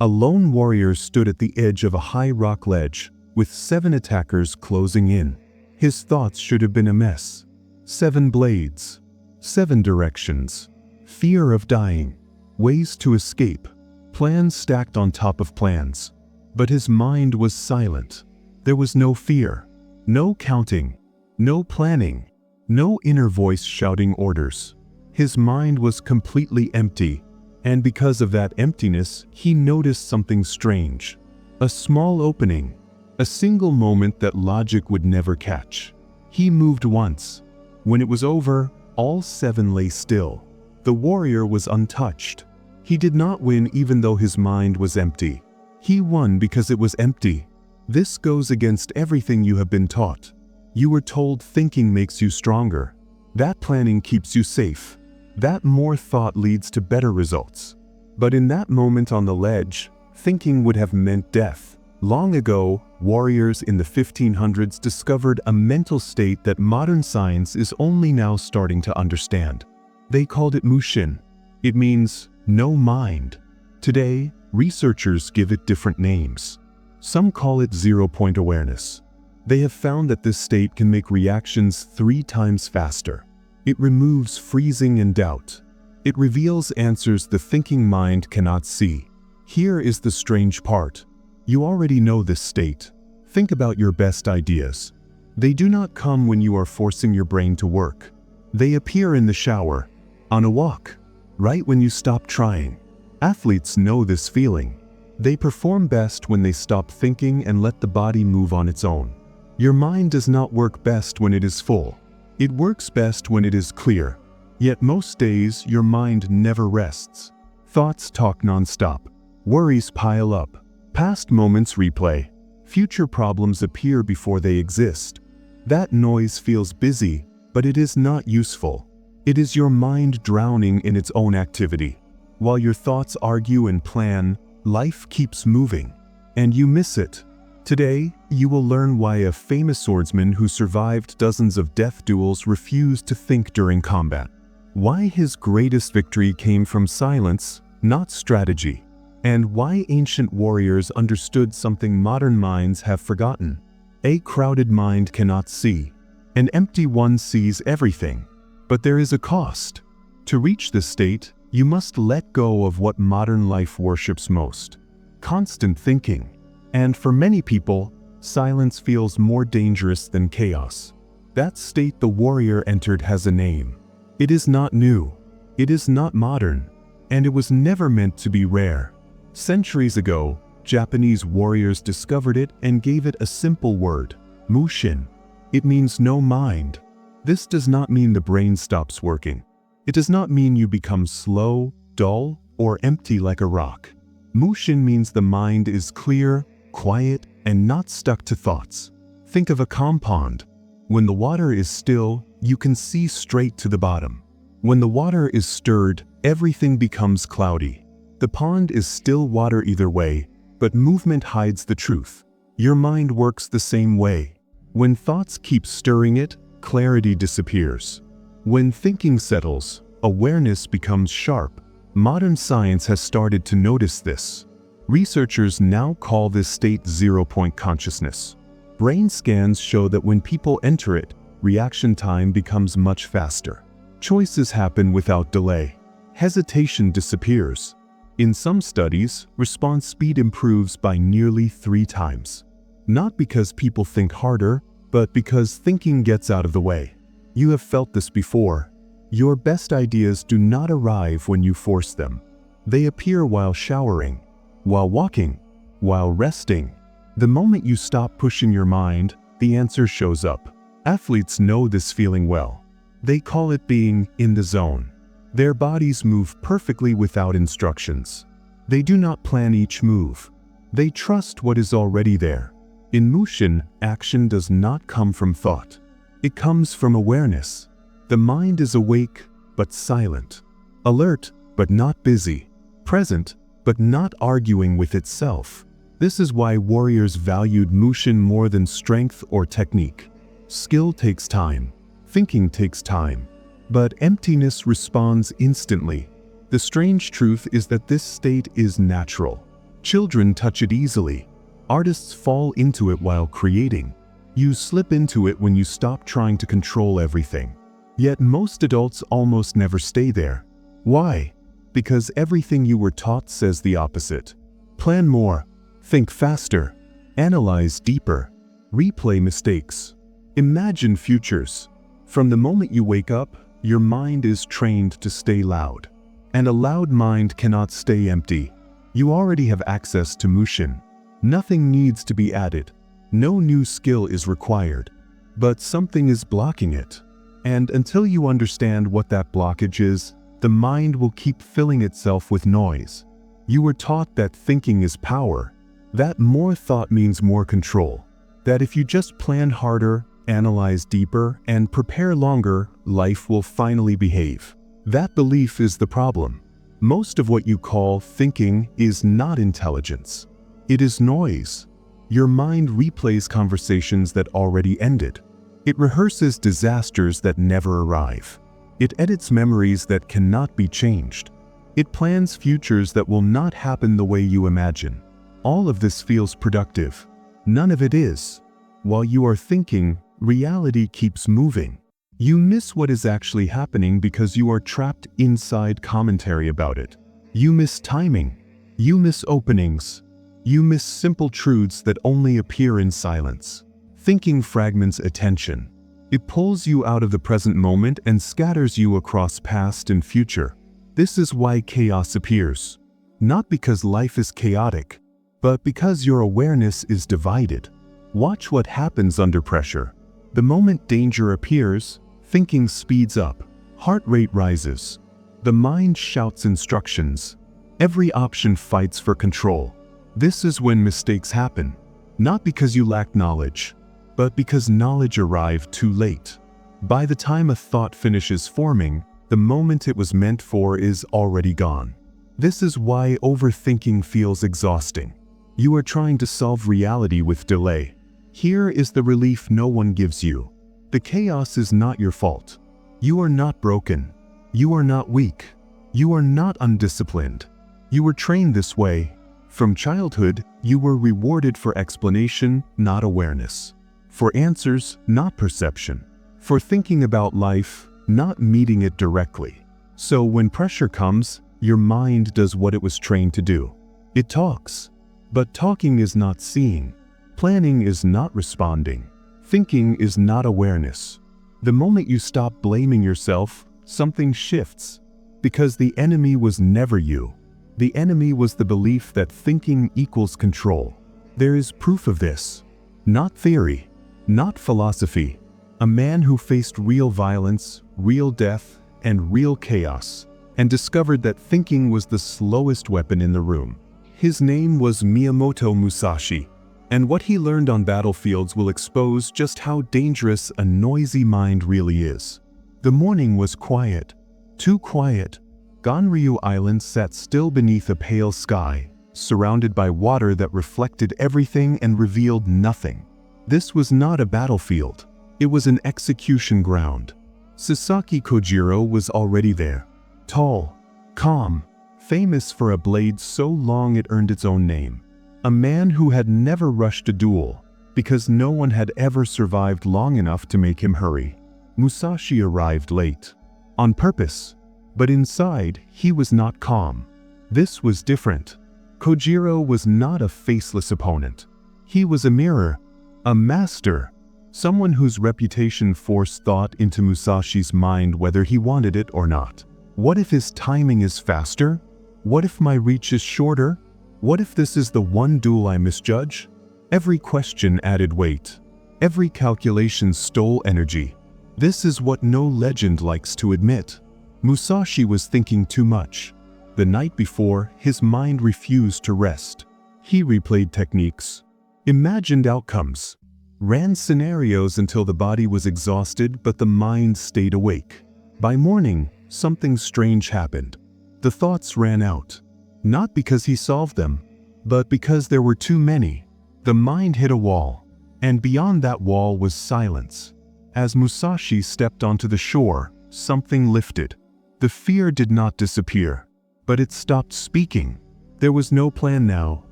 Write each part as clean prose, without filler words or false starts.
A lone warrior stood at the edge of a high rock ledge, with 7 attackers closing in. His thoughts should have been a mess. 7 blades, 7 directions, fear of dying, ways to escape, plans stacked on top of plans. But his mind was silent. There was no fear, no counting, no planning, no inner voice shouting orders. His mind was completely empty, and because of that emptiness, he noticed something strange. A small opening, a single moment that logic would never catch. He moved once. When it was over, all 7 lay still. The warrior was untouched. He did not win even though his mind was empty. He won because it was empty. This goes against everything you have been taught. You were told thinking makes you stronger. That planning keeps you safe. That more thought leads to better results. But in that moment on the ledge, thinking would have meant death. Long ago, warriors in the 1500s discovered a mental state that modern science is only now starting to understand. They called it mushin. It means no mind. Today, researchers give it different names. Some call it zero-point awareness. They have found that this state can make reactions 3 times faster. It removes freezing and doubt. It reveals answers the thinking mind cannot see. Here is the strange part. You already know this state. Think about your best ideas. They do not come when you are forcing your brain to work. They appear in the shower, on a walk, right when you stop trying. Athletes know this feeling. They perform best when they stop thinking and let the body move on its own. Your mind does not work best when it is full. It works best when it is clear. Yet most days, your mind never rests. Thoughts talk non-stop. Worries pile up. Past moments replay. Future problems appear before they exist. That noise feels busy, but it is not useful. It is your mind drowning in its own activity. While your thoughts argue and plan, life keeps moving. And you miss it. Today, you will learn why a famous swordsman who survived dozens of death duels refused to think during combat. Why his greatest victory came from silence, not strategy. And why ancient warriors understood something modern minds have forgotten. A crowded mind cannot see. An empty one sees everything. But there is a cost. To reach this state, you must let go of what modern life worships most: constant thinking. And for many people, silence feels more dangerous than chaos. That state the warrior entered has a name. It is not new. It is not modern. And it was never meant to be rare. Centuries ago, Japanese warriors discovered it and gave it a simple word: mushin. It means no mind. This does not mean the brain stops working. It does not mean you become slow, dull, or empty like a rock. Mushin means the mind is clear, quiet, and not stuck to thoughts. Think of a calm pond. When the water is still, you can see straight to the bottom. When the water is stirred, everything becomes cloudy. The pond is still water either way, but movement hides the truth. Your mind works the same way. When thoughts keep stirring it, clarity disappears. When thinking settles, awareness becomes sharp. Modern science has started to notice this. Researchers now call this state zero-point consciousness. Brain scans show that when people enter it, reaction time becomes much faster. Choices happen without delay. Hesitation disappears. In some studies, response speed improves by nearly 3 times. Not because people think harder, but because thinking gets out of the way. You have felt this before. Your best ideas do not arrive when you force them. They appear while showering, while walking, while resting. The moment you stop pushing your mind, the answer shows up. Athletes know this feeling well. They call it being in the zone. Their bodies move perfectly without instructions. They do not plan each move. They trust what is already there. In mushin, action does not come from thought. It comes from awareness. The mind is awake, but silent. Alert, but not busy. Present, but not arguing with itself. This is why warriors valued mushin more than strength or technique. Skill takes time. Thinking takes time. But emptiness responds instantly. The strange truth is that this state is natural. Children touch it easily. Artists fall into it while creating. You slip into it when you stop trying to control everything. Yet most adults almost never stay there. Why? Because everything you were taught says the opposite. Plan more, think faster, analyze deeper, replay mistakes, imagine futures. From the moment you wake up, your mind is trained to stay loud. And a loud mind cannot stay empty. You already have access to Mushin. Nothing needs to be added. No new skill is required. But something is blocking it. And until you understand what that blockage is, the mind will keep filling itself with noise. You were taught that thinking is power, that more thought means more control, that if you just plan harder, analyze deeper, and prepare longer, life will finally behave. That belief is the problem. Most of what you call thinking is not intelligence. It is noise. Your mind replays conversations that already ended. It rehearses disasters that never arrive. It edits memories that cannot be changed. It plans futures that will not happen the way you imagine. All of this feels productive. None of it is. While you are thinking, reality keeps moving. You miss what is actually happening because you are trapped inside commentary about it. You miss timing. You miss openings. You miss simple truths that only appear in silence. Thinking fragments attention. It pulls you out of the present moment and scatters you across past and future. This is why chaos appears. Not because life is chaotic, but because your awareness is divided. Watch what happens under pressure. The moment danger appears, thinking speeds up, heart rate rises. The mind shouts instructions. Every option fights for control. This is when mistakes happen, not because you lack knowledge, but because knowledge arrived too late. By the time a thought finishes forming, the moment it was meant for is already gone. This is why overthinking feels exhausting. You are trying to solve reality with delay. Here is the relief no one gives you. The chaos is not your fault. You are not broken. You are not weak. You are not undisciplined. You were trained this way. From childhood, you were rewarded for explanation, not awareness. For answers, not perception. For thinking about life, not meeting it directly. So when pressure comes, your mind does what it was trained to do. It talks. But talking is not seeing. Planning is not responding. Thinking is not awareness. The moment you stop blaming yourself, something shifts. Because the enemy was never you. The enemy was the belief that thinking equals control. There is proof of this. Not theory. Not philosophy. A man who faced real violence, real death, and real chaos, and discovered that thinking was the slowest weapon in the room. His name was Miyamoto Musashi. And what he learned on battlefields will expose just how dangerous a noisy mind really is. The morning was quiet. Too quiet. Ganryu Island sat still beneath a pale sky, surrounded by water that reflected everything and revealed nothing. This was not a battlefield. It was an execution ground. Sasaki Kojiro was already there. Tall, calm, famous for a blade so long it earned its own name. A man who had never rushed a duel, because no one had ever survived long enough to make him hurry. Musashi arrived late. On purpose. But inside, he was not calm. This was different. Kojiro was not a faceless opponent. He was a mirror. A master. Someone whose reputation forced thought into Musashi's mind whether he wanted it or not. What if his timing is faster? What if my reach is shorter? What if this is the one duel I misjudge? Every question added weight. Every calculation stole energy. This is what no legend likes to admit. Musashi was thinking too much. The night before, his mind refused to rest. He replayed techniques, imagined outcomes, ran scenarios until the body was exhausted but the mind stayed awake. By morning, something strange happened. The thoughts ran out. Not because he solved them, but because there were too many. The mind hit a wall, and beyond that wall was silence. As Musashi stepped onto the shore, something lifted. The fear did not disappear, but it stopped speaking. There was no plan now,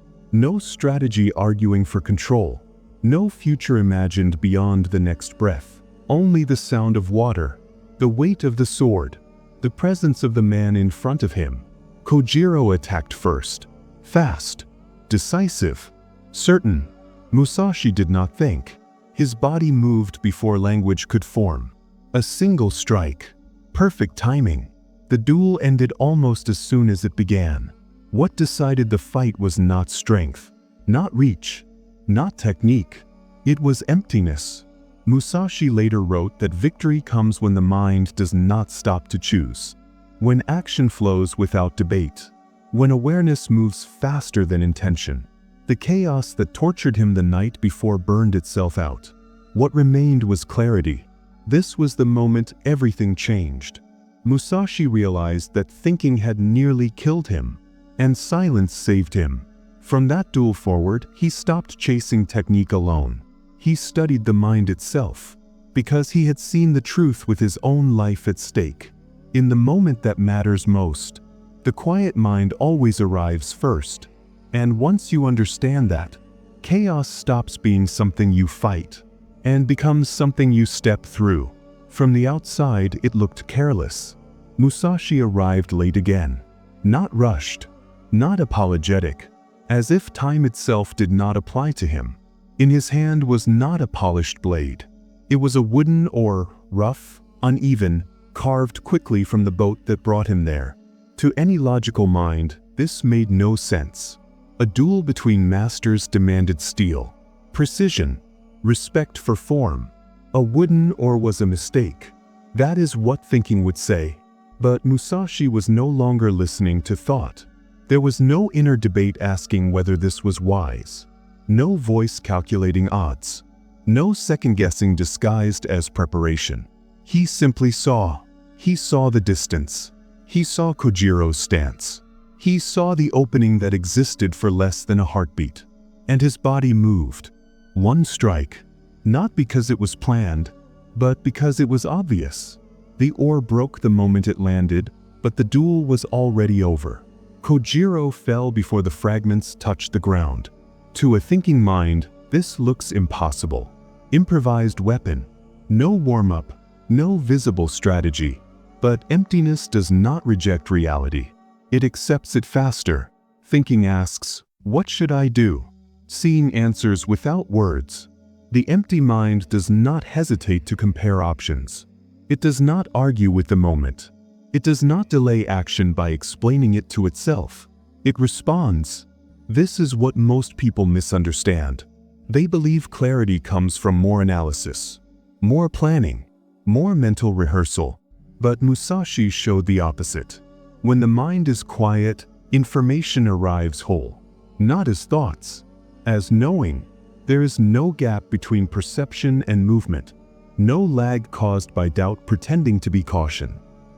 No strategy arguing for control. No future imagined beyond the next breath. Only the sound of water, the weight of the sword, the presence of the man in front of him. Kojiro attacked first. Fast. Decisive. Certain. Musashi did not think. His body moved before language could form. A single strike. Perfect timing. The duel ended almost as soon as it began. What decided the fight was not strength, not reach, not technique. It was emptiness. Musashi later wrote that victory comes when the mind does not stop to choose, when action flows without debate, when awareness moves faster than intention. The chaos that tortured him the night before burned itself out. What remained was clarity. This was the moment everything changed. Musashi realized that thinking had nearly killed him, and silence saved him. From that duel forward, he stopped chasing technique alone. He studied the mind itself, because he had seen the truth with his own life at stake. In the moment that matters most, the quiet mind always arrives first. And once you understand that, chaos stops being something you fight and becomes something you step through. From the outside, it looked careless. Musashi arrived late again, not rushed, not apologetic, as if time itself did not apply to him. In his hand was not a polished blade. It was a wooden or rough, uneven, carved quickly from the boat that brought him there. To any logical mind, this made no sense. A duel between masters demanded steel, precision, respect for form. A wooden oar was a mistake. That is what thinking would say. But Musashi was no longer listening to thought. There was no inner debate asking whether this was wise. No voice calculating odds. No second-guessing disguised as preparation. He simply saw. He saw the distance. He saw Kojiro's stance. He saw the opening that existed for less than a heartbeat. And his body moved. One strike. Not because it was planned, but because it was obvious. The oar broke the moment it landed, but the duel was already over. Kojiro fell before the fragments touched the ground. To a thinking mind, this looks impossible. Improvised weapon. No warm-up, no visible strategy. But emptiness does not reject reality. It accepts it faster. Thinking asks, "What should I do?" Seeing answers without words. The empty mind does not hesitate to compare options. It does not argue with the moment. It does not delay action by explaining it to itself. It responds. This is what most people misunderstand. They believe clarity comes from more analysis, more planning, more mental rehearsal. But Musashi showed the opposite. When the mind is quiet, information arrives whole, not as thoughts, as knowing. There is no gap between perception and movement, no lag caused by doubt pretending to be caution.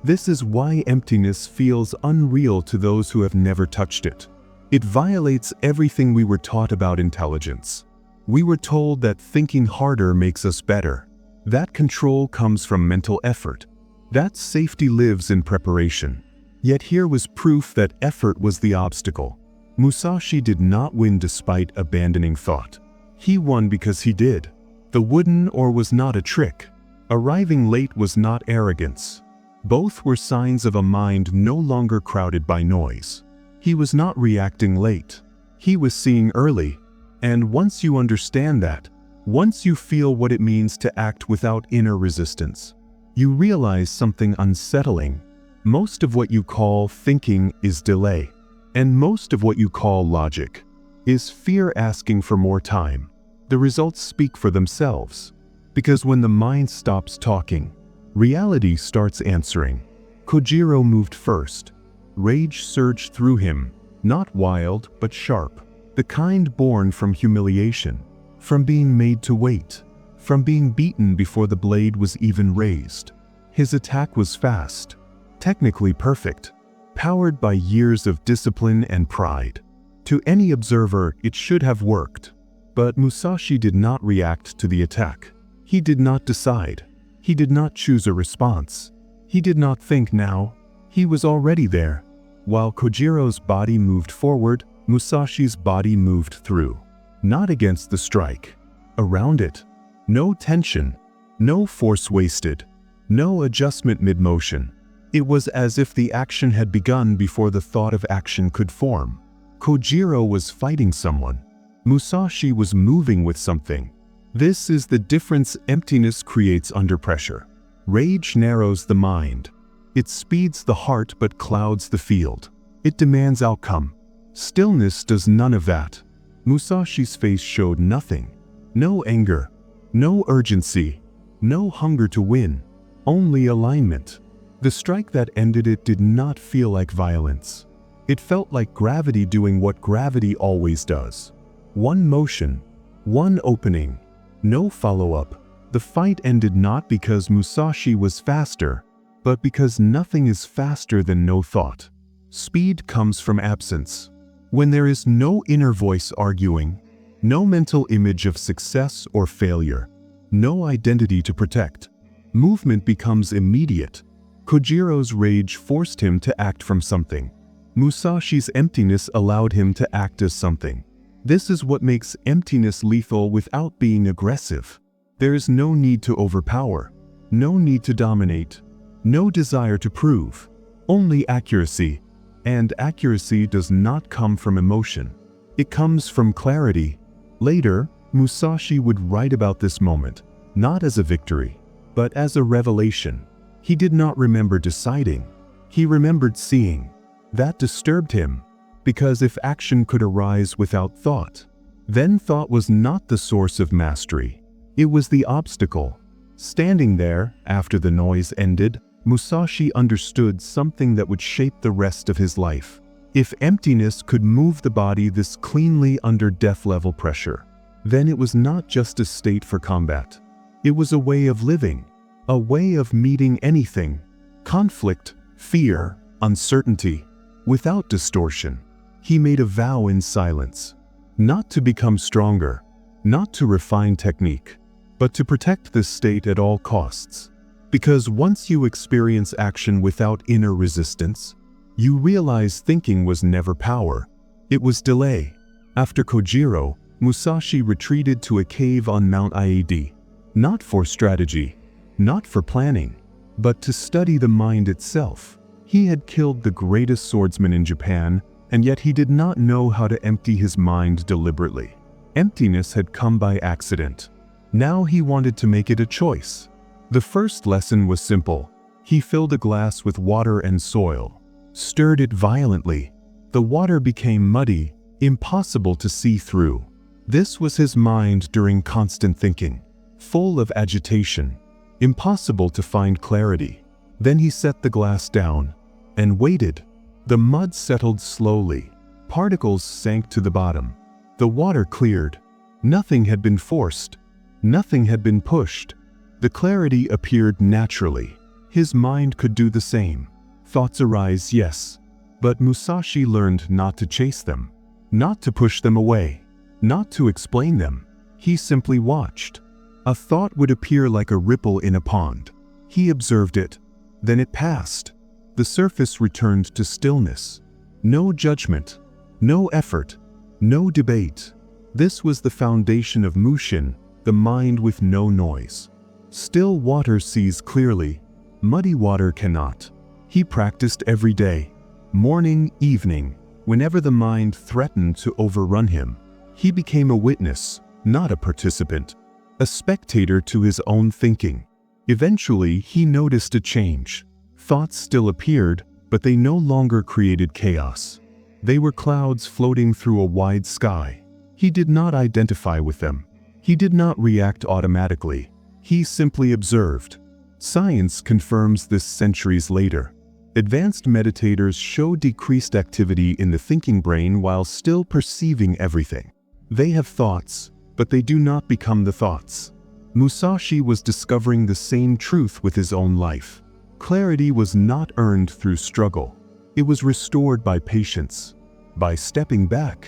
This is why emptiness feels unreal to those who have never touched it. It violates everything we were taught about intelligence. We were told that thinking harder makes us better. That control comes from mental effort. That safety lives in preparation. Yet here was proof that effort was the obstacle. Musashi did not win despite abandoning thought. He won because he did. The wooden oar was not a trick. Arriving late was not arrogance. Both were signs of a mind no longer crowded by noise. He was not reacting late. He was seeing early. And once you understand that, once you feel what it means to act without inner resistance, you realize something unsettling. Most of what you call thinking is delay. And most of what you call logic is fear asking for more time. The results speak for themselves. Because when the mind stops talking, reality starts answering. Kojiro moved first. Rage surged through him, not wild but sharp. The kind born from humiliation, from being made to wait, from being beaten before the blade was even raised. His attack was fast, technically perfect, powered by years of discipline and pride. To any observer, it should have worked. But Musashi did not react to the attack. He did not decide. He did not choose a response. He did not think now. He was already there. While Kojiro's body moved forward, Musashi's body moved through, not against the strike, around it. No tension, no force wasted, no adjustment mid-motion. It was as if the action had begun before the thought of action could form. Kojiro was fighting someone. Musashi was moving with something. This is the difference emptiness creates under pressure. Rage narrows the mind. It speeds the heart but clouds the field. It demands outcome. Stillness does none of that. Musashi's face showed nothing. No anger, no urgency, no hunger to win, only alignment. The strike that ended it did not feel like violence. It felt like gravity doing what gravity always does. One motion, one opening, no follow-up. The fight ended not because Musashi was faster, but because nothing is faster than no thought. Speed comes from absence. When there is no inner voice arguing, no mental image of success or failure, no identity to protect, movement becomes immediate. Kojiro's rage forced him to act from something. Musashi's emptiness allowed him to act as something. This is what makes emptiness lethal without being aggressive. There is no need to overpower, no need to dominate, no desire to prove, only accuracy. And accuracy does not come from emotion. It comes from clarity. Later, Musashi would write about this moment, not as a victory, but as a revelation. He did not remember deciding. He remembered seeing. That disturbed him, because if action could arise without thought, then thought was not the source of mastery. It was the obstacle. Standing there, after the noise ended, Musashi understood something that would shape the rest of his life. If emptiness could move the body this cleanly under death-level pressure, then it was not just a state for combat. It was a way of living, a way of meeting anything, conflict, fear, uncertainty, without distortion. He made a vow in silence, not to become stronger, not to refine technique, but to protect this state at all costs. Because once you experience action without inner resistance, you realize thinking was never power, it was delay. After Kojiro, Musashi retreated to a cave on Mount Ied, not for strategy, not for planning, but to study the mind itself. He had killed the greatest swordsman in Japan, and yet he did not know how to empty his mind deliberately. Emptiness had come by accident. Now he wanted to make it a choice. The first lesson was simple. He filled a glass with water and soil, stirred it violently. The water became muddy, impossible to see through. This was his mind during constant thinking, full of agitation, impossible to find clarity. Then he set the glass down and waited. The mud settled slowly. Particles sank to the bottom. The water cleared. Nothing had been forced. Nothing had been pushed. The clarity appeared naturally. His mind could do the same. Thoughts arise, yes, but Musashi learned not to chase them, not to push them away, not to explain them. He simply watched. A thought would appear like a ripple in a pond. He observed it. Then it passed. The surface returned to stillness. No judgment, no effort, no debate. This was the foundation of Mushin, the mind with no noise. Still water sees clearly, muddy water cannot. He practiced every day, morning, evening, whenever the mind threatened to overrun him. He became a witness, not a participant, a spectator to his own thinking. Eventually, he noticed a change. Thoughts still appeared, but they no longer created chaos. They were clouds floating through a wide sky. He did not identify with them. He did not react automatically. He simply observed. Science confirms this centuries later. Advanced meditators show decreased activity in the thinking brain while still perceiving everything. They have thoughts, but they do not become the thoughts. Musashi was discovering the same truth with his own life. Clarity was not earned through struggle. It was restored by patience, by stepping back,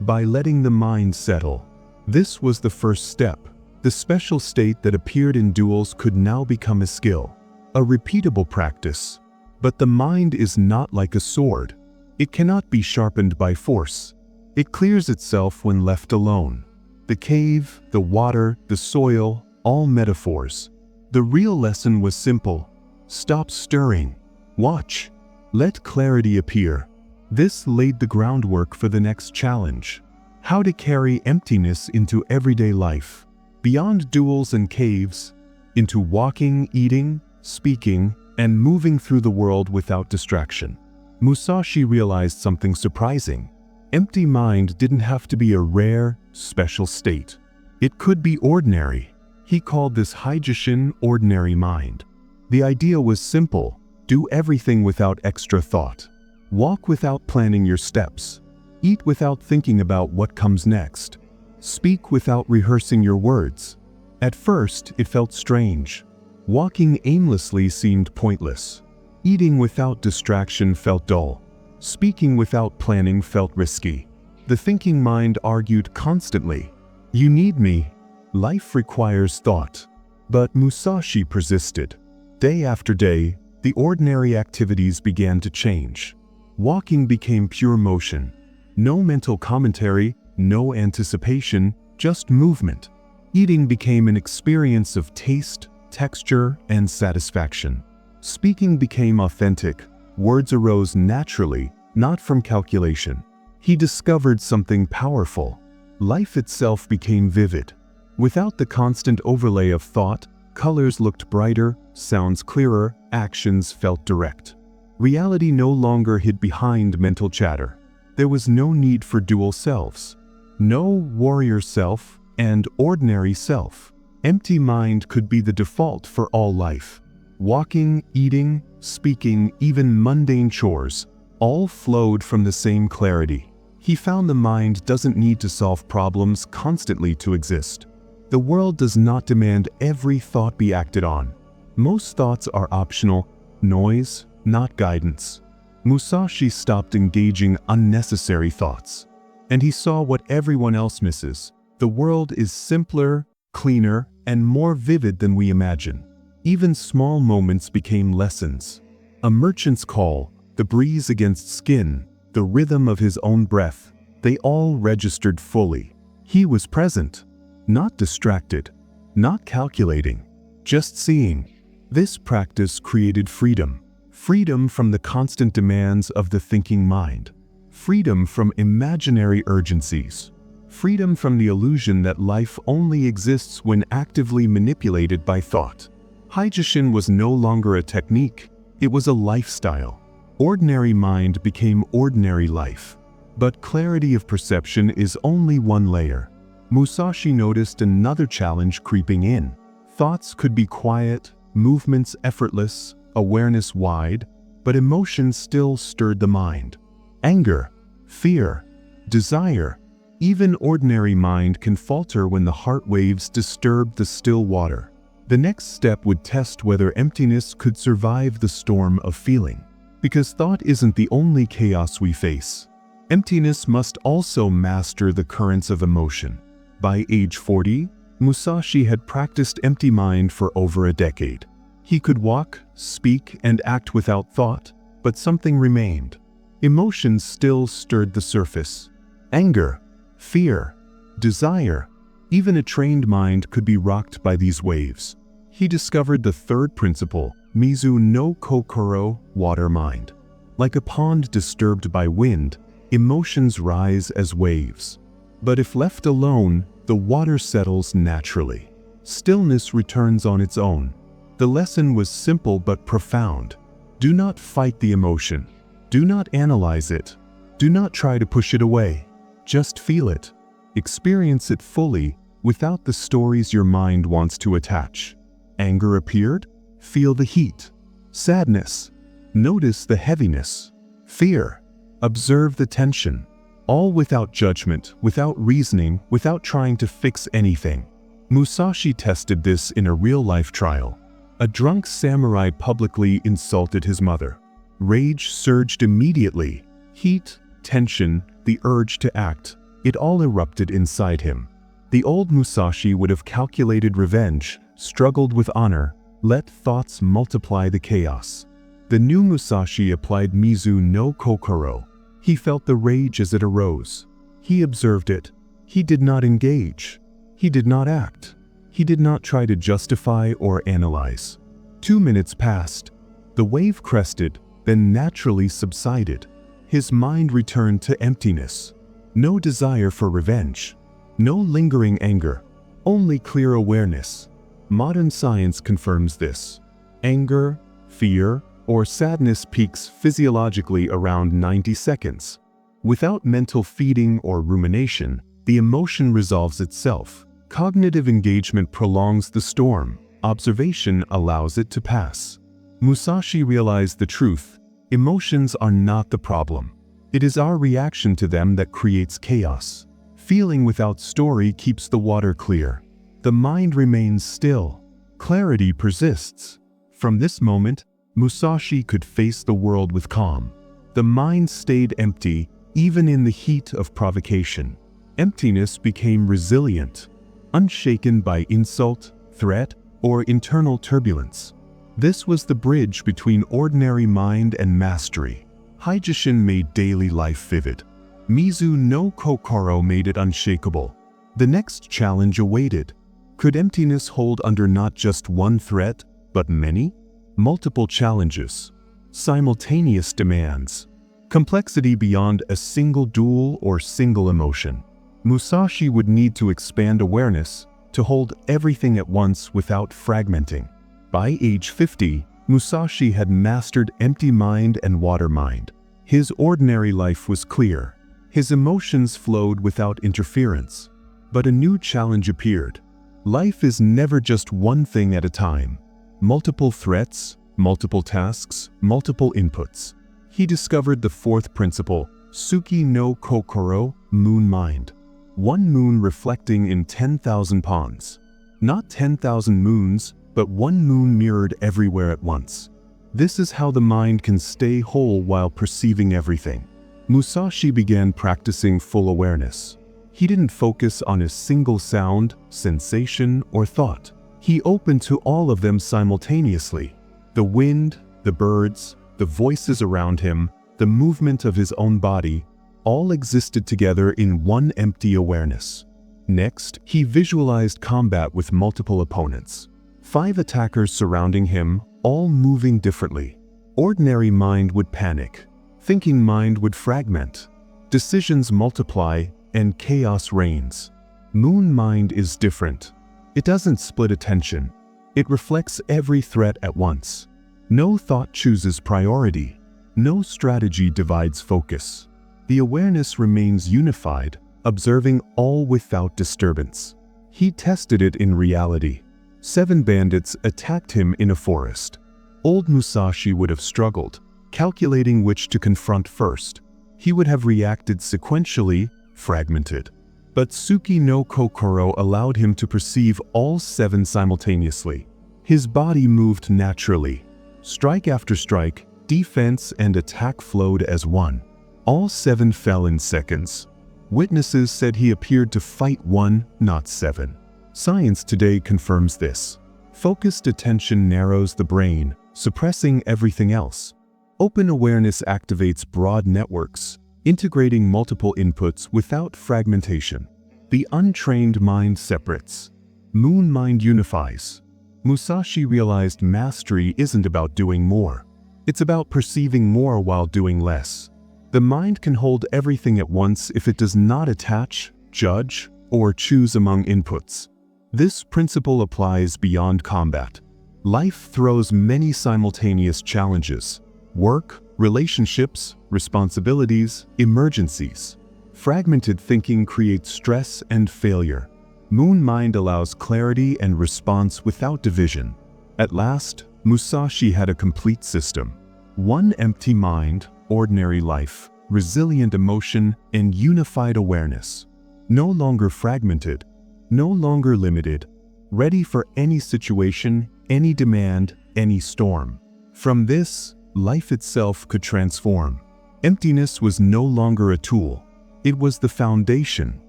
by letting the mind settle. This was the first step. The special state that appeared in duels could now become a skill, a repeatable practice. But the mind is not like a sword. It cannot be sharpened by force. It clears itself when left alone. The cave, the water, the soil, all metaphors. The real lesson was simple. Stop stirring. Watch. Let clarity appear. This laid the groundwork for the next challenge. How to carry emptiness into everyday life. Beyond duels and caves, into walking, eating, speaking, and moving through the world without distraction. Musashi realized something surprising. Empty mind didn't have to be a rare, special state. It could be ordinary. He called this Haijishin, ordinary mind. The idea was simple. Do everything without extra thought. Walk without planning your steps. Eat without thinking about what comes next. Speak without rehearsing your words. At first, it felt strange. Walking aimlessly seemed pointless. Eating without distraction felt dull. Speaking without planning felt risky. The thinking mind argued constantly. You need me. Life requires thought. But Musashi persisted. Day after day, the ordinary activities began to change. Walking became pure motion. No mental commentary, no anticipation, just movement. Eating became an experience of taste, texture, and satisfaction. Speaking became authentic. Words arose naturally, not from calculation. He discovered something powerful. Life itself became vivid. Without the constant overlay of thought, colors looked brighter, sounds clearer, actions felt direct. Reality no longer hid behind mental chatter. There was no need for dual selves. No warrior self and ordinary self. Empty mind could be the default for all life. Walking, eating, speaking, even mundane chores, all flowed from the same clarity. He found the mind doesn't need to solve problems constantly to exist. The world does not demand every thought be acted on. Most thoughts are optional, noise, not guidance. Musashi stopped engaging unnecessary thoughts. And he saw what everyone else misses. The world is simpler, cleaner, and more vivid than we imagine. Even small moments became lessons. A merchant's call, the breeze against skin, the rhythm of his own breath, they all registered fully. He was present, not distracted, not calculating, just seeing. This practice created freedom. Freedom from the constant demands of the thinking mind. Freedom from imaginary urgencies. Freedom from the illusion that life only exists when actively manipulated by thought. Haijishin was no longer a technique, it was a lifestyle. Ordinary mind became ordinary life. But clarity of perception is only one layer. Musashi noticed another challenge creeping in. Thoughts could be quiet, movements effortless, awareness wide, but emotions still stirred the mind. Anger, fear, desire. Even ordinary mind can falter when the heart waves disturb the still water. The next step would test whether emptiness could survive the storm of feeling. Because thought isn't the only chaos we face. Emptiness must also master the currents of emotion. By age 40, Musashi had practiced empty mind for over a decade. He could walk, speak, and act without thought, but something remained. Emotions still stirred the surface. Anger, fear, desire. Even a trained mind could be rocked by these waves. He discovered the third principle, Mizu no kokoro, water mind. Like a pond disturbed by wind, emotions rise as waves. But if left alone, the water settles naturally. Stillness returns on its own. The lesson was simple but profound. Do not fight the emotion. Do not analyze it. Do not try to push it away. Just feel it. Experience it fully without the stories your mind wants to attach. Anger appeared? Feel the heat. Sadness. Notice the heaviness. Fear. Observe the tension. All without judgment, without reasoning, without trying to fix anything. Musashi tested this in a real-life trial. A drunk samurai publicly insulted his mother. Rage surged immediately. Heat, tension, the urge to act. It all erupted inside him. The old Musashi would have calculated revenge, struggled with honor, let thoughts multiply the chaos. The new Musashi applied Mizu no kokoro. He felt the rage as it arose. He observed it. He did not engage. He did not act. He did not try to justify or analyze. 2 minutes passed. The wave crested, then naturally subsided. His mind returned to emptiness. No desire for revenge. No lingering anger. Only clear awareness. Modern science confirms this. Anger, fear, or sadness peaks physiologically around 90 seconds. Without mental feeding or rumination, the emotion resolves itself. Cognitive engagement prolongs the storm. Observation allows it to pass. Musashi realized the truth. Emotions are not the problem. It is our reaction to them that creates chaos. Feeling without story keeps the water clear. The mind remains still. Clarity persists. From this moment, Musashi could face the world with calm. The mind stayed empty, even in the heat of provocation. Emptiness became resilient, unshaken by insult, threat, or internal turbulence. This was the bridge between ordinary mind and mastery. Hijishin made daily life vivid. Mizu no Kokoro made it unshakable. The next challenge awaited. Could emptiness hold under not just one threat, but many? Multiple challenges. Simultaneous demands. Complexity beyond a single dual or single emotion. Musashi would need to expand awareness to hold everything at once without fragmenting. By age 50, Musashi had mastered empty mind and water mind. His ordinary life was clear. His emotions flowed without interference. But a new challenge appeared. Life is never just one thing at a time. Multiple threats, multiple tasks, multiple inputs. He discovered the fourth principle, Suki no Kokoro, moon mind. One moon reflecting in 10,000 ponds. Not 10,000 moons, but one moon mirrored everywhere at once. This is how the mind can stay whole while perceiving everything. Musashi began practicing full awareness. He didn't focus on a single sound, sensation, or thought. He opened to all of them simultaneously. The wind, the birds, the voices around him, the movement of his own body, all existed together in one empty awareness. Next, he visualized combat with multiple opponents. 5 attackers surrounding him, all moving differently. Ordinary mind would panic. Thinking mind would fragment. Decisions multiply, and chaos reigns. Moon mind is different. It doesn't split attention. It reflects every threat at once. No thought chooses priority. No strategy divides focus. The awareness remains unified, observing all without disturbance. He tested it in reality. 7 bandits attacked him in a forest. Old Musashi would have struggled, calculating which to confront first. He would have reacted sequentially, fragmented. But Suki no Kokoro allowed him to perceive all 7 simultaneously. His body moved naturally. Strike after strike, defense and attack flowed as one. All 7 fell in seconds. Witnesses said he appeared to fight 1, not 7. Science today confirms this. Focused attention narrows the brain, suppressing everything else. Open awareness activates broad networks, integrating multiple inputs without fragmentation. The untrained mind separates. Moon mind unifies. Musashi realized mastery isn't about doing more. It's about perceiving more while doing less. The mind can hold everything at once if it does not attach, judge, or choose among inputs. This principle applies beyond combat. Life throws many simultaneous challenges: work, relationships, responsibilities, emergencies. Fragmented thinking creates stress and failure. Moon mind allows clarity and response without division. At last, Musashi had a complete system. One empty mind, ordinary life, resilient emotion, and unified awareness. No longer fragmented, no longer limited, ready for any situation, any demand, any storm. From this, life itself could transform. Emptiness was no longer a tool. It was the foundation.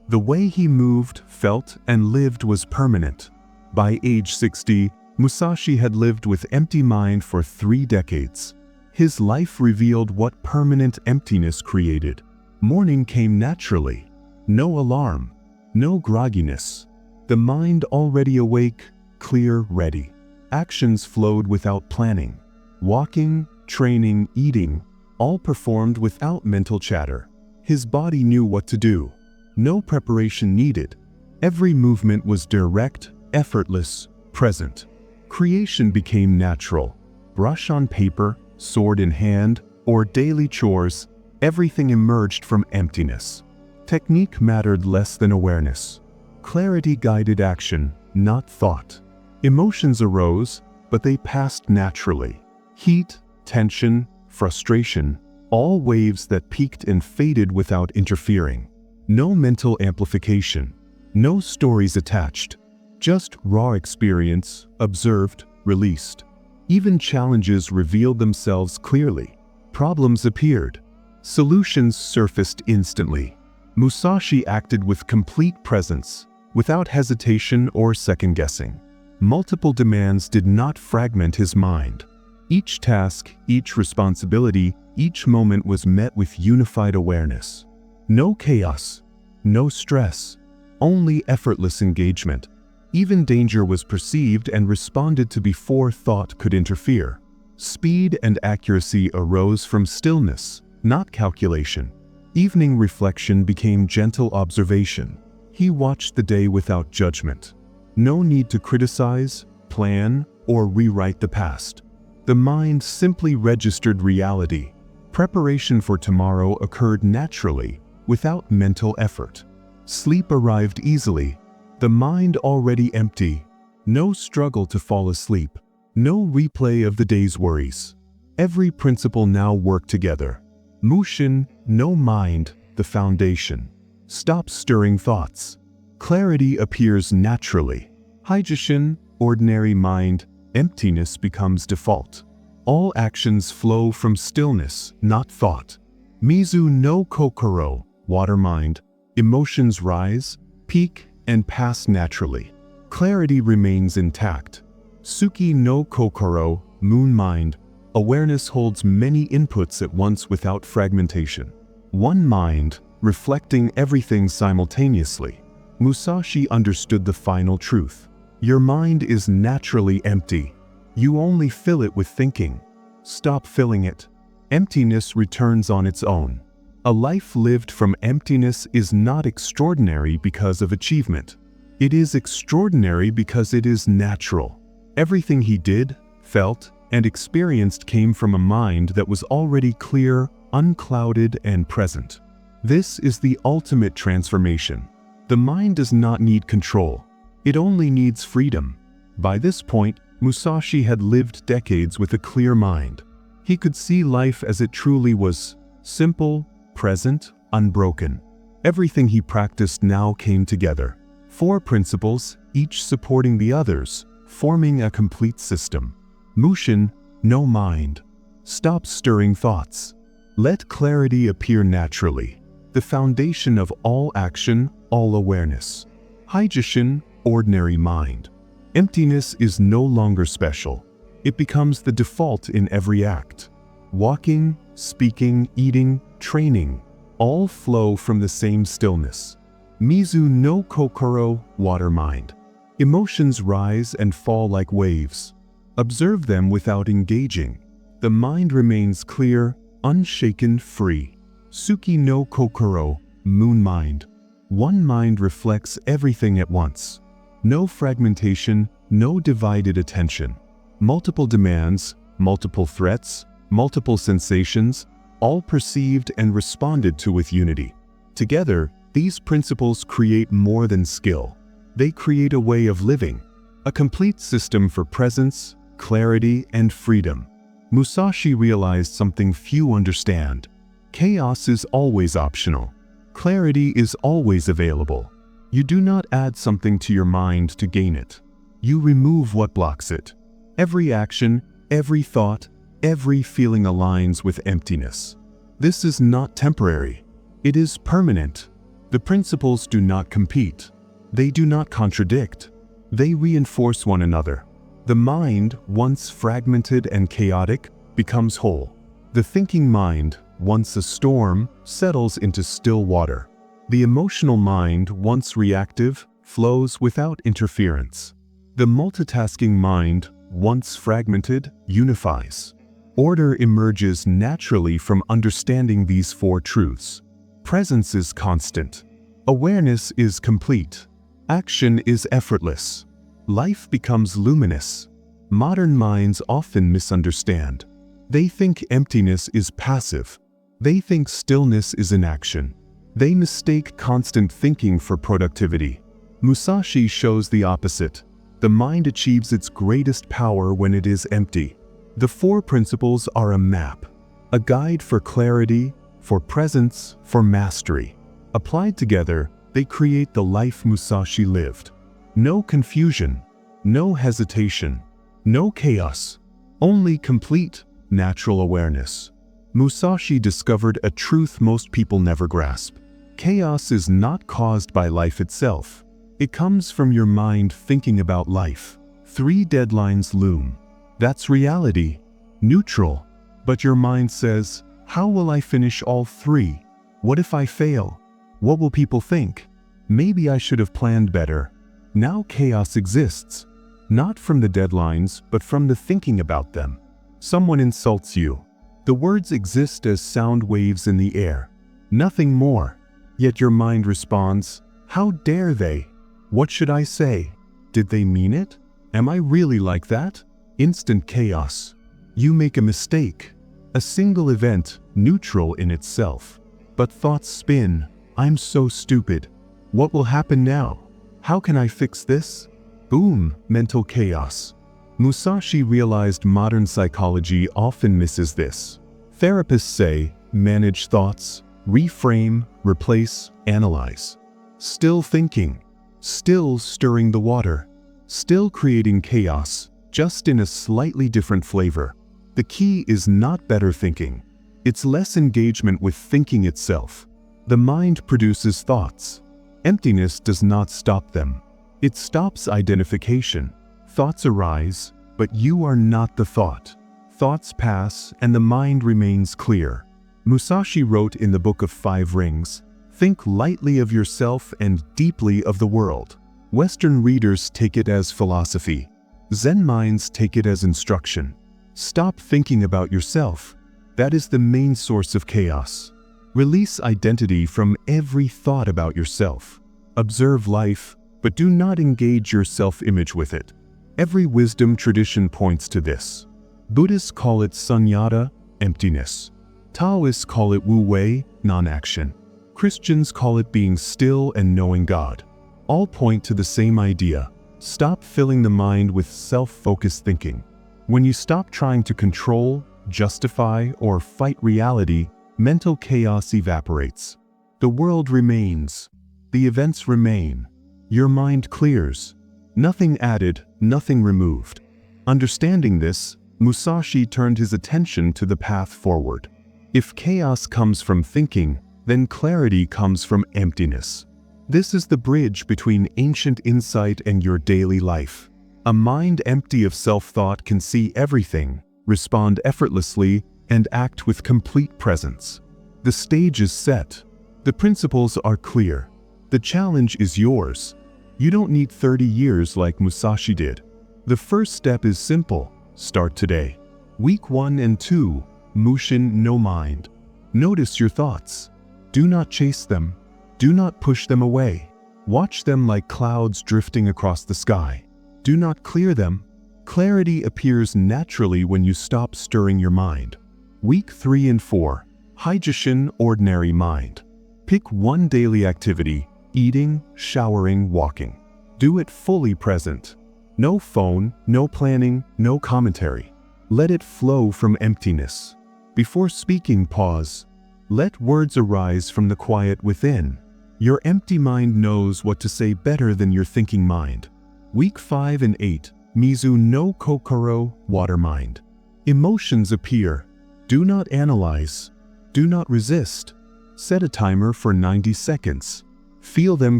The way he moved, felt, and lived was permanent. By age 60, Musashi had lived with empty mind for 3 decades. His life revealed what permanent emptiness created. Morning came naturally. No alarm, no grogginess. The mind already awake, clear, ready. Actions flowed without planning. Walking, training, eating, all performed without mental chatter. His body knew what to do. No preparation needed. Every movement was direct, effortless, present. Creation became natural. Brush on paper, sword in hand, or daily chores, everything emerged from emptiness. Technique mattered less than awareness. Clarity guided action, not thought. Emotions arose, but they passed naturally. Heat, tension, frustration, all waves that peaked and faded without interfering. No mental amplification, no stories attached, just raw experience, observed, released. Even challenges revealed themselves clearly. Problems appeared. Solutions surfaced instantly. Musashi acted with complete presence, without hesitation or second-guessing. Multiple demands did not fragment his mind. Each task, each responsibility, each moment was met with unified awareness. No chaos, no stress, only effortless engagement. Even danger was perceived and responded to before thought could interfere. Speed and accuracy arose from stillness, not calculation. Evening reflection became gentle observation. He watched the day without judgment. No need to criticize, plan, or rewrite the past. The mind simply registered reality. Preparation for tomorrow occurred naturally, without mental effort. Sleep arrived easily. The mind already empty. No struggle to fall asleep. No replay of the day's worries. Every principle now worked together. Mushin, no mind, the foundation. Stop stirring thoughts. Clarity appears naturally. Haijishin, ordinary mind, emptiness becomes default. All actions flow from stillness, not thought. Mizu no kokoro, water mind, emotions rise, peak, and pass naturally. Clarity remains intact. Suki no kokoro, moon mind, awareness holds many inputs at once without fragmentation. One mind, reflecting everything simultaneously. Musashi understood the final truth. Your mind is naturally empty. You only fill it with thinking. Stop filling it. Emptiness returns on its own. A life lived from emptiness is not extraordinary because of achievement. It is extraordinary because it is natural. Everything he did, felt, and experienced came from a mind that was already clear, unclouded, and present. This is the ultimate transformation. The mind does not need control. It only needs freedom. By this point, Musashi had lived decades with a clear mind. He could see life as it truly was, simple, present, unbroken. Everything he practiced now came together. 4 principles, each supporting the others, forming a complete system. Mushin, no mind. Stop stirring thoughts. Let clarity appear naturally. The foundation of all action, all awareness. Haijishin, ordinary mind. Emptiness is no longer special. It becomes the default in every act. Walking, speaking, eating, training, all flow from the same stillness. Mizu no kokoro, water mind. Emotions rise and fall like waves. Observe them without engaging. The mind remains clear, unshaken, free. Suki no kokoro, moon mind. One mind reflects everything at once. No fragmentation, no divided attention. Multiple demands, multiple threats, multiple sensations, all perceived and responded to with unity. Together, these principles create more than skill. They create a way of living, a complete system for presence, clarity, and freedom. Musashi realized something few understand. Chaos is always optional. Clarity is always available. You do not add something to your mind to gain it. You remove what blocks it. Every action, every thought, every feeling aligns with emptiness. This is not temporary. It is permanent. The principles do not compete. They do not contradict. They reinforce one another. The mind, once fragmented and chaotic, becomes whole. The thinking mind, once a storm, settles into still water. The emotional mind, once reactive, flows without interference. The multitasking mind, once fragmented, unifies. Order emerges naturally from understanding these four truths. Presence is constant. Awareness is complete. Action is effortless. Life becomes luminous. Modern minds often misunderstand. They think emptiness is passive. They think stillness is inaction. They mistake constant thinking for productivity. Musashi shows the opposite. The mind achieves its greatest power when it is empty. The four principles are a map, a guide for clarity, for presence, for mastery. Applied together, they create the life Musashi lived. No confusion, no hesitation, no chaos, only complete, natural awareness. Musashi discovered a truth most people never grasp. Chaos is not caused by life itself. It comes from your mind thinking about life. 3 deadlines loom. That's reality, neutral. But your mind says, how will I finish all 3? What if I fail? What will people think? Maybe I should have planned better. Now chaos exists, not from the deadlines, but from the thinking about them. Someone insults you. The words exist as sound waves in the air, nothing more. Yet your mind responds, how dare they? What should I say? Did they mean it? Am I really like that? Instant chaos. You make a mistake. A single event, neutral in itself. But thoughts spin. I'm so stupid. What will happen now? How can I fix this? Boom, mental chaos. Musashi realized modern psychology often misses this. Therapists say, manage thoughts, reframe, replace, analyze. Still thinking. Still stirring the water, still creating chaos, just in a slightly different flavor. The key is not better thinking. It's less engagement with thinking itself. The mind produces thoughts. Emptiness does not stop them. It stops identification. Thoughts arise, but you are not the thought. Thoughts pass and the mind remains clear. Musashi wrote in the Book of 5 Rings, think lightly of yourself and deeply of the world. Western readers take it as philosophy. Zen minds take it as instruction. Stop thinking about yourself. That is the main source of chaos. Release identity from every thought about yourself. Observe life, but do not engage your self-image with it. Every wisdom tradition points to this. Buddhists call it sunyata, emptiness. Taoists call it wu-wei, non-action. Christians call it being still and knowing God. All point to the same idea. Stop filling the mind with self-focused thinking. When you stop trying to control, justify, or fight reality, mental chaos evaporates. The world remains. The events remain. Your mind clears. Nothing added, nothing removed. Understanding this, Musashi turned his attention to the path forward. If chaos comes from thinking, then clarity comes from emptiness. This is the bridge between ancient insight and your daily life. A mind empty of self-thought can see everything, respond effortlessly, and act with complete presence. The stage is set. The principles are clear. The challenge is yours. You don't need 30 years like Musashi did. The first step is simple. Start today. Week 1 and 2, Mushin no mind. Notice your thoughts. Do not chase them. Do not push them away. Watch them like clouds drifting across the sky. Do not clear them. Clarity appears naturally when you stop stirring your mind. Week 3 and 4, Haijishin ordinary mind. Pick one daily activity, eating, showering, walking. Do it fully present. No phone, no planning, no commentary. Let it flow from emptiness. Before speaking, pause. Let words arise from the quiet within. Your empty mind knows what to say better than your thinking mind. Week 5 and 8, Mizu no kokoro, water mind. Emotions appear. Do not analyze. Do not resist. Set a timer for 90 seconds. Feel them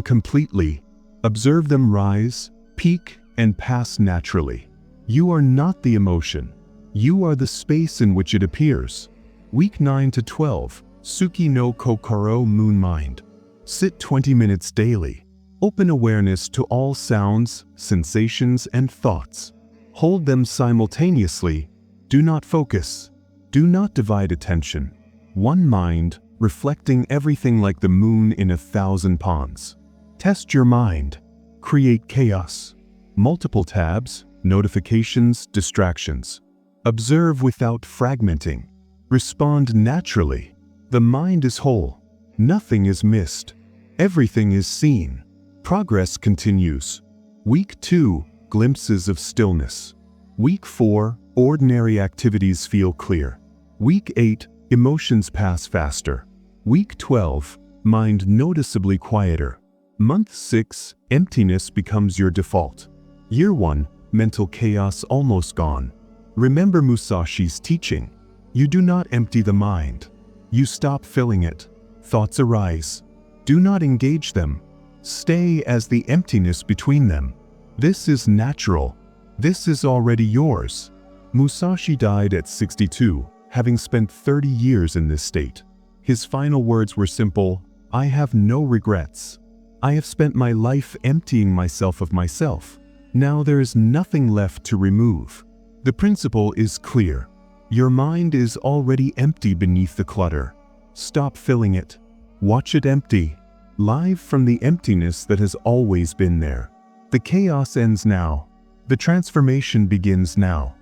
completely. Observe them rise, peak, and pass naturally. You are not the emotion. You are the space in which it appears. Week 9 to 12, Suki no kokoro moon mind. Sit 20 minutes daily. Open awareness to all sounds, sensations, and thoughts. Hold them simultaneously. Do not focus. Do not divide attention. One mind, reflecting everything like the moon in 1,000 ponds. Test your mind. Create chaos. Multiple tabs, notifications, distractions. Observe without fragmenting. Respond naturally. The mind is whole. Nothing is missed. Everything is seen. Progress continues. Week 2, glimpses of stillness. Week 4, ordinary activities feel clear. Week 8, emotions pass faster. Week 12, mind noticeably quieter. Month 6, emptiness becomes your default. Year 1, mental chaos almost gone. Remember Musashi's teaching. You do not empty the mind. You stop filling it. Thoughts arise. Do not engage them. Stay as the emptiness between them. This is natural. This is already yours. Musashi died at 62, having spent 30 years in this state. His final words were simple: I have no regrets. I have spent my life emptying myself of myself. Now there is nothing left to remove. The principle is clear. Your mind is already empty beneath the clutter. Stop filling it. Watch it empty. Live from the emptiness that has always been there. The chaos ends now. The transformation begins now.